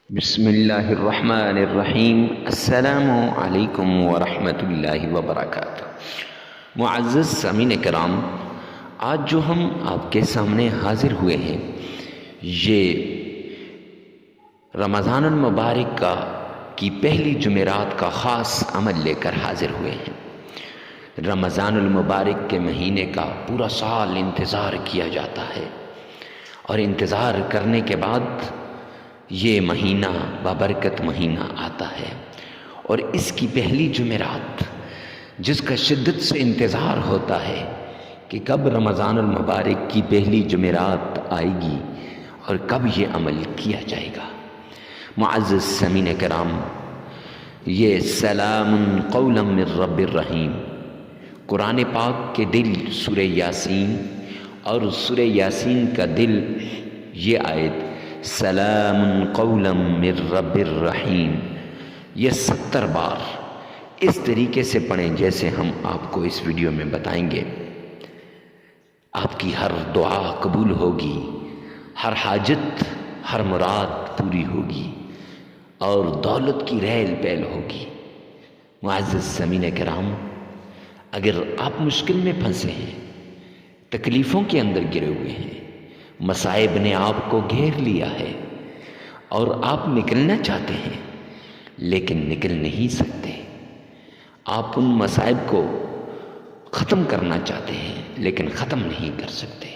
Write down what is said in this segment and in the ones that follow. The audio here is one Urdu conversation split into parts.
بسم اللہ الرحمن الرحیم۔ السلام علیکم ورحمۃ اللہ وبرکاتہ۔ معزز سامعین کرام، آج جو ہم آپ کے سامنے حاضر ہوئے ہیں یہ رمضان المبارک کی پہلی جمعرات کا خاص عمل لے کر حاضر ہوئے ہیں۔ رمضان المبارک کے مہینے کا پورا سال انتظار کیا جاتا ہے، اور انتظار کرنے کے بعد یہ مہینہ بابرکت مہینہ آتا ہے، اور اس کی پہلی جمعرات جس کا شدت سے انتظار ہوتا ہے کہ کب رمضان المبارک کی پہلی جمعرات آئے گی اور کب یہ عمل کیا جائے گا۔ معزز سامعین کرام، یہ سلام قولا من رب الرحیم قرآن پاک کے دل سورہ یاسین، اور سورہ یاسین کا دل یہ آیت سلام قولا من رب الرحیم، یہ 70 بار اس طریقے سے پڑھیں جیسے ہم آپ کو اس ویڈیو میں بتائیں گے۔ آپ کی ہر دعا قبول ہوگی، ہر حاجت، ہر مراد پوری ہوگی، اور دولت کی ریل پیل ہوگی۔ معزز سامعین کرام، اگر آپ مشکل میں پھنسے ہیں، تکلیفوں کے اندر گرے ہوئے ہیں، مصائب نے آپ کو گھیر لیا ہے اور آپ نکلنا چاہتے ہیں لیکن نکل نہیں سکتے، آپ ان مصائب کو ختم کرنا چاہتے ہیں لیکن ختم نہیں کر سکتے،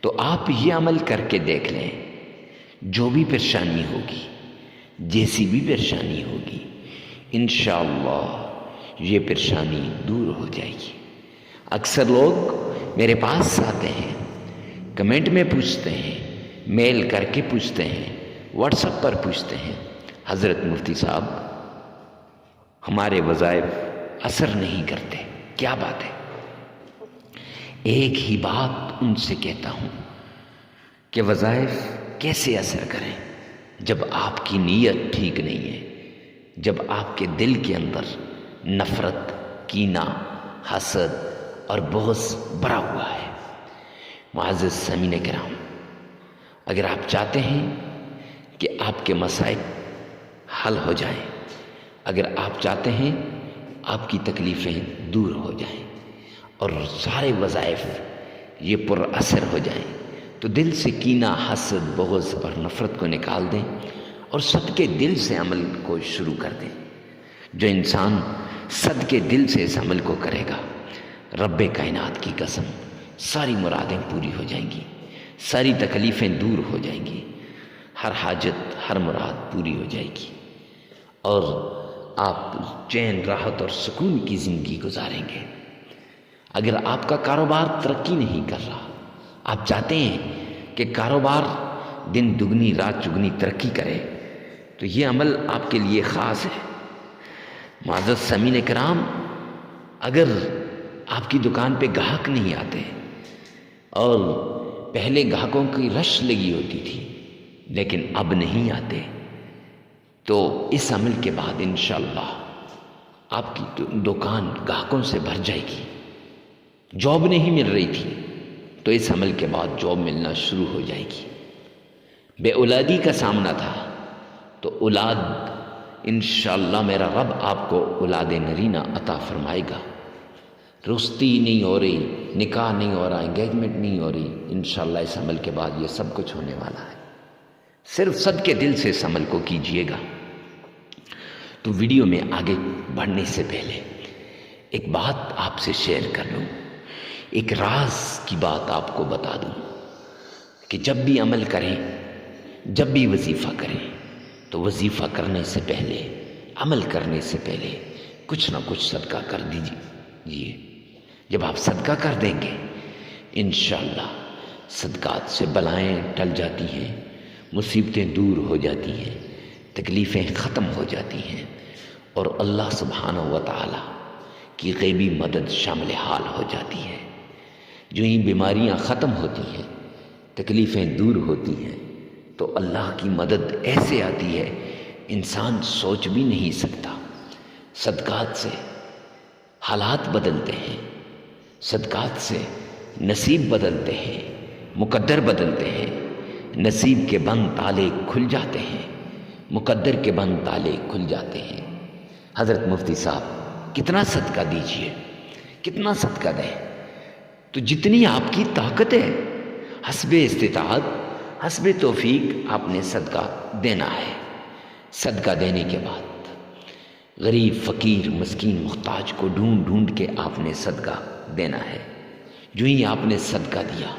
تو آپ یہ عمل کر کے دیکھ لیں۔ جو بھی پریشانی ہوگی، جیسی بھی پریشانی ہوگی، انشاءاللہ یہ پریشانی دور ہو جائے گی۔ اکثر لوگ میرے پاس آتے ہیں، کمنٹ میں پوچھتے ہیں، میل کر کے پوچھتے ہیں، واٹس ایپ پر پوچھتے ہیں، حضرت مفتی صاحب ہمارے وظائف اثر نہیں کرتے، کیا بات ہے؟ ایک ہی بات ان سے کہتا ہوں کہ وظائف کیسے اثر کریں جب آپ کی نیت ٹھیک نہیں ہے، جب آپ کے دل کے اندر نفرت، کینہ، حسد اور بغض بھرا ہوا ہے۔ معزز سامعین کرام، اگر آپ چاہتے ہیں کہ آپ کے مصائب حل ہو جائیں، اگر آپ چاہتے ہیں آپ کی تکلیفیں دور ہو جائیں اور سارے وظائف یہ پر اثر ہو جائیں، تو دل سے کینہ، حسد، بغض اور نفرت کو نکال دیں اور صدقے دل سے عمل کو شروع کر دیں۔ جو انسان صدقے دل سے اس عمل کو کرے گا، رب کائنات کی قسم، ساری مرادیں پوری ہو جائیں گی، ساری تکلیفیں دور ہو جائیں گی، ہر حاجت، ہر مراد پوری ہو جائے گی، اور آپ چین، راحت اور سکون کی زندگی گزاریں گے۔ اگر آپ کا کاروبار ترقی نہیں کر رہا، آپ چاہتے ہیں کہ کاروبار دن دگنی رات چگنی ترقی کرے، تو یہ عمل آپ کے لیے خاص ہے۔ معزز سامعین کرام، اگر آپ کی دکان پہ گاہک نہیں آتے، اور پہلے گاہکوں کی رش لگی ہوتی تھی لیکن اب نہیں آتے، تو اس عمل کے بعد انشاءاللہ آپ کی دکان گاہکوں سے بھر جائے گی۔ جاب نہیں مل رہی تھی تو اس عمل کے بعد جاب ملنا شروع ہو جائے گی۔ بے اولادی کا سامنا تھا تو اولاد، انشاءاللہ میرا رب آپ کو اولاد نرینہ عطا فرمائے گا۔ رشتی نہیں ہو رہی، نکاح نہیں ہو رہا، انگیجمنٹ نہیں ہو رہی، انشاءاللہ اس عمل کے بعد یہ سب کچھ ہونے والا ہے۔ صرف صدقے دل سے اس عمل کو کیجئے گا۔ تو ویڈیو میں آگے بڑھنے سے پہلے ایک بات آپ سے شیئر کر لوں، ایک راز کی بات آپ کو بتا دوں کہ جب بھی عمل کریں، جب بھی وظیفہ کریں، تو وظیفہ کرنے سے پہلے، عمل کرنے سے پہلے کچھ نہ کچھ صدقہ کر دیجیے۔ جب آپ صدقہ کر دیں گے، انشاءاللہ صدقات سے بلائیں ٹل جاتی ہیں، مصیبتیں دور ہو جاتی ہیں، تکلیفیں ختم ہو جاتی ہیں، اور اللہ سبحانہ و تعالی کی غیبی مدد شامل حال ہو جاتی ہے۔ جو ہی بیماریاں ختم ہوتی ہیں، تکلیفیں دور ہوتی ہیں، تو اللہ کی مدد ایسے آتی ہے انسان سوچ بھی نہیں سکتا۔ صدقات سے حالات بدلتے ہیں، صدقات سے نصیب بدلتے ہیں، مقدر بدلتے ہیں، نصیب کے بند تالے کھل جاتے ہیں، مقدر کے بند تالے کھل جاتے ہیں۔ حضرت مفتی صاحب کتنا صدقہ دیجئے، کتنا صدقہ دیں، تو جتنی آپ کی طاقت ہے حسب استطاعت، حسب توفیق آپ نے صدقہ دینا ہے۔ صدقہ دینے کے بعد غریب فقیر مسکین محتاج کو ڈھونڈ ڈھونڈ کے آپ نے صدقہ دینا ہے۔ جو ہی آپ نے صدقہ دیا،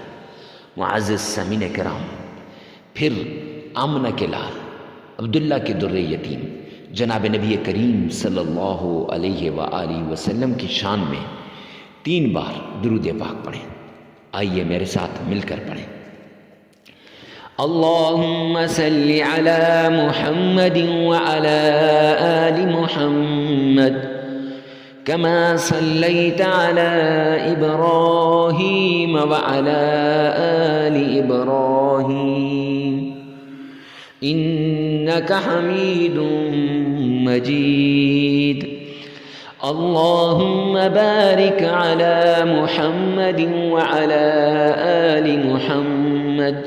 معزز سامعین کرام، پھر آمنہ کے لال عبداللہ کے در یتیم جناب نبی کریم صلی اللہ علیہ وآلہ وسلم کی شان میں 3 بار درود پاک پڑھیں۔ آئیے میرے ساتھ مل کر پڑھیں۔ اللہم صلی علی محمد وعلی آل محمد كما صليت على إبراهيم وعلى آل إبراهيم إنك حميد مجيد اللهم بارك على محمد وعلى آل محمد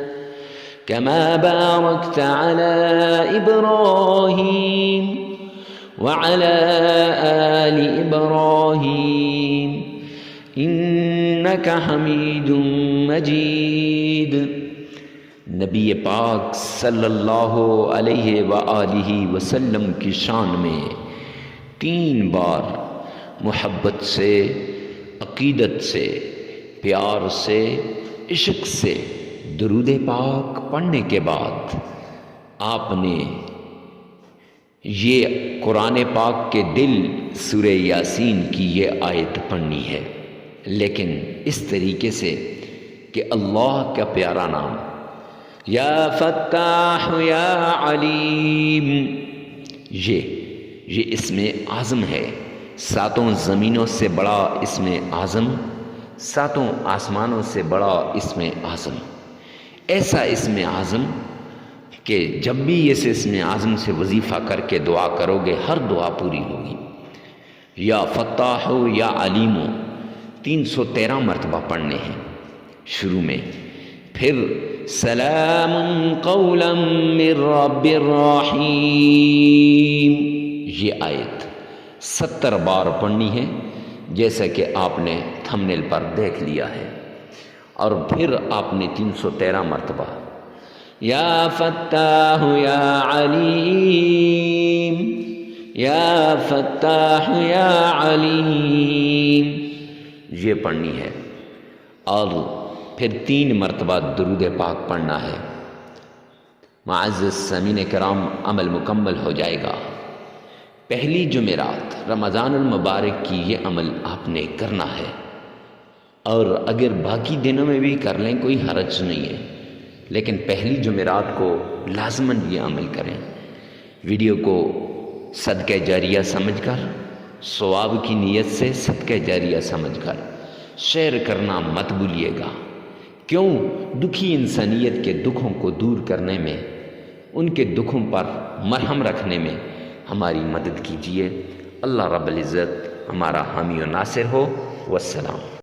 كما باركت على إبراهيم وعلى آل إبراهيم إنك حميد مجيد۔ نبی پاک صلی اللہ علیہ وآلہ وسلم کی شان میں 3 بار محبت سے، عقیدت سے، پیار سے، عشق سے درود پاک پڑھنے کے بعد آپ نے یہ قرآن پاک کے دل سورہ یاسین کی یہ آیت پڑھنی ہے، لیکن اس طریقے سے کہ اللہ کا پیارا نام یا فتاح یا علیم، یہ اسم اعظم ہے۔ 7 زمینوں سے بڑا اسم اعظم، 7 آسمانوں سے بڑا اسم اعظم، ایسا اسم اعظم کہ جب بھی اس اسم اعظم سے وظیفہ کر کے دعا کرو گے ہر دعا پوری ہوگی۔ یا فتاح یا علیم 313 مرتبہ پڑھنے ہیں شروع میں، پھر سلام قولا من رب الرحیم، یہ آیت 70 بار پڑھنی ہے، جیسا کہ آپ نے تھمبنیل پر دیکھ لیا ہے۔ اور پھر آپ نے 313 مرتبہ یا فتاح یا علیم، یا فتاح یا علیم یہ پڑھنی ہے، اور پھر 3 مرتبہ درود پاک پڑھنا ہے۔ معزز سامعین کرام، عمل مکمل ہو جائے گا۔ پہلی جمعرات رمضان المبارک کی یہ عمل آپ نے کرنا ہے، اور اگر باقی دنوں میں بھی کر لیں کوئی حرج نہیں ہے، لیکن پہلی جمعرات کو لازماً یہ عمل کریں۔ ویڈیو کو صدقہ جاریہ سمجھ کر، ثواب کی نیت سے صدقہ جاریہ سمجھ کر شیئر کرنا مت بھولیے گا۔ کیوں؟ دکھی انسانیت کے دکھوں کو دور کرنے میں، ان کے دکھوں پر مرہم رکھنے میں ہماری مدد کیجیے۔ اللہ رب العزت ہمارا حامی و ناصر ہو۔ والسلام۔